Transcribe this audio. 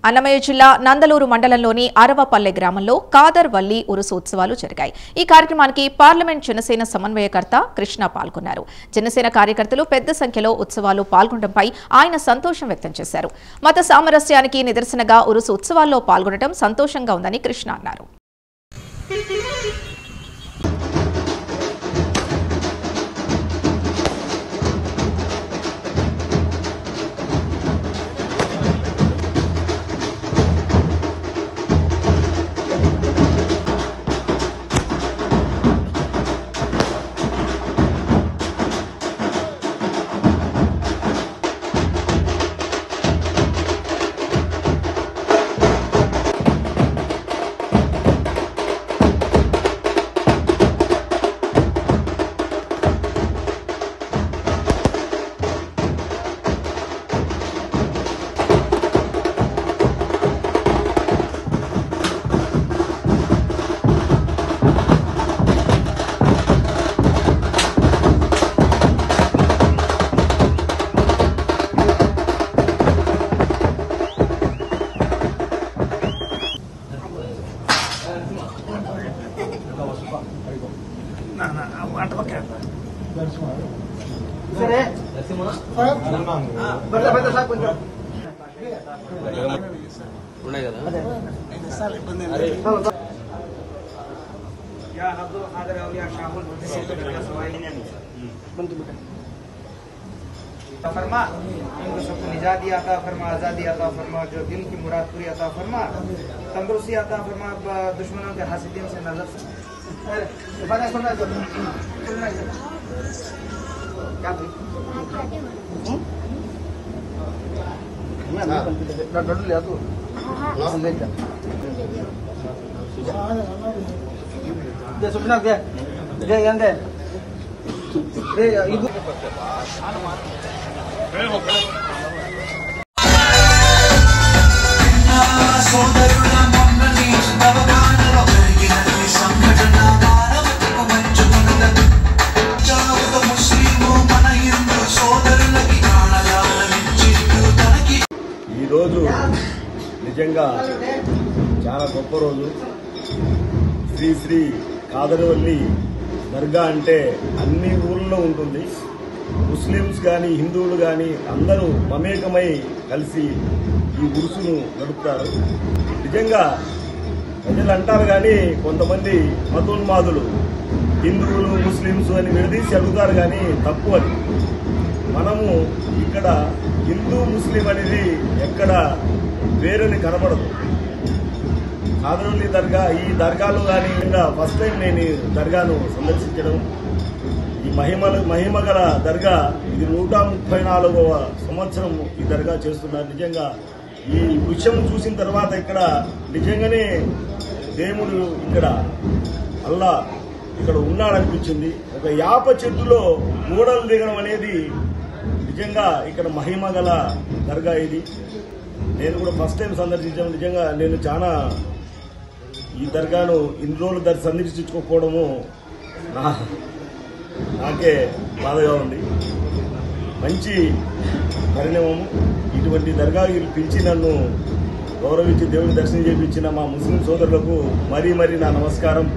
అన్నమయ్య జిల్లా నందలూరు మండలంలోని అరవపల్లె గ్రామంలో కాదర్ వల్లి ఉరుసు ఉత్సవాలు జరిగాయి। ఈ కార్యక్రమానికి పార్లమెంట్ జనసేన సమన్వయకర్త కృష్ణ పాల్గొన్నారు। జనసేన కార్యకర్తలు పెద్ద సంఖ్యలో ఉత్సవాలు పాల్గొనడంపై ఆయన సంతోషం వ్యక్తం చేశారు। మత సామరస్యానికి నిదర్శనగా ఉరుసు ఉత్సవాల్లో పాల్గొనడం సంతోషంగా ఉందని కృష్ణ అన్నారు। फरमा इनको सबको निजाती आता फरमा, आज़ादी आता फरमा, जो दिल की मुराद पूरी आता फरमा, तंदुरुस्ती आता फरमा, दुश्मनों के हासिदीन से नजर ఈరోజు నిజంగా చాలా గొప్ప రోజు। శ్రీ శ్రీ కాదరవల్లి దర్గా అంటే అన్ని ఊళ్ళలో ఉంటుంది। ముస్లిమ్స్ కానీ హిందువులు కానీ అందరూ మమేకమై కలిసి ఈ ఉరుసును నడుపుతారు। నిజంగా ప్రజలు అంటారు కానీ కొంతమంది మతోన్మాదులు హిందువులు ముస్లిమ్స్ అని విడదీసి అడుగుతారు కానీ తప్పు అది। మనము ఇక్కడ హిందూ ముస్లిం అనేది ఎక్కడ వేరని కనబడదు। కాదరవల్లి దర్గా ఈ దర్గాలో కానీ ఫస్ట్ టైం నేను ఈ దర్గాను సందర్శించడం, ఈ మహిమగల దర్గా ఇది 134వ సంవత్సరం ఈ దర్గా చేస్తున్నారు। నిజంగా ఈ విషయం చూసిన తర్వాత ఇక్కడ నిజంగానే దేవుడు ఇక్కడ అల్లా ఇక్కడ ఉన్నాడనిపించింది। ఒక యాప చెట్టులో గోడలు దిగడం అనేది నిజంగా ఇక్కడ మహిమగల దర్గా ఇది। నేను కూడా ఫస్ట్ టైం సందర్శించాను। నిజంగా నేను చాలా ఈ దర్గాను ఇన్ని రోజులు సందర్శించుకోకపోవడము నాకే బాధగా ఉంది। మంచి పరిణామము। ఇటువంటి దర్గా పిలిచి నన్ను గౌరవించి దేవుని దర్శనం చేయించిన మా ముస్లిం సోదరులకు మరీ నా నమస్కారం।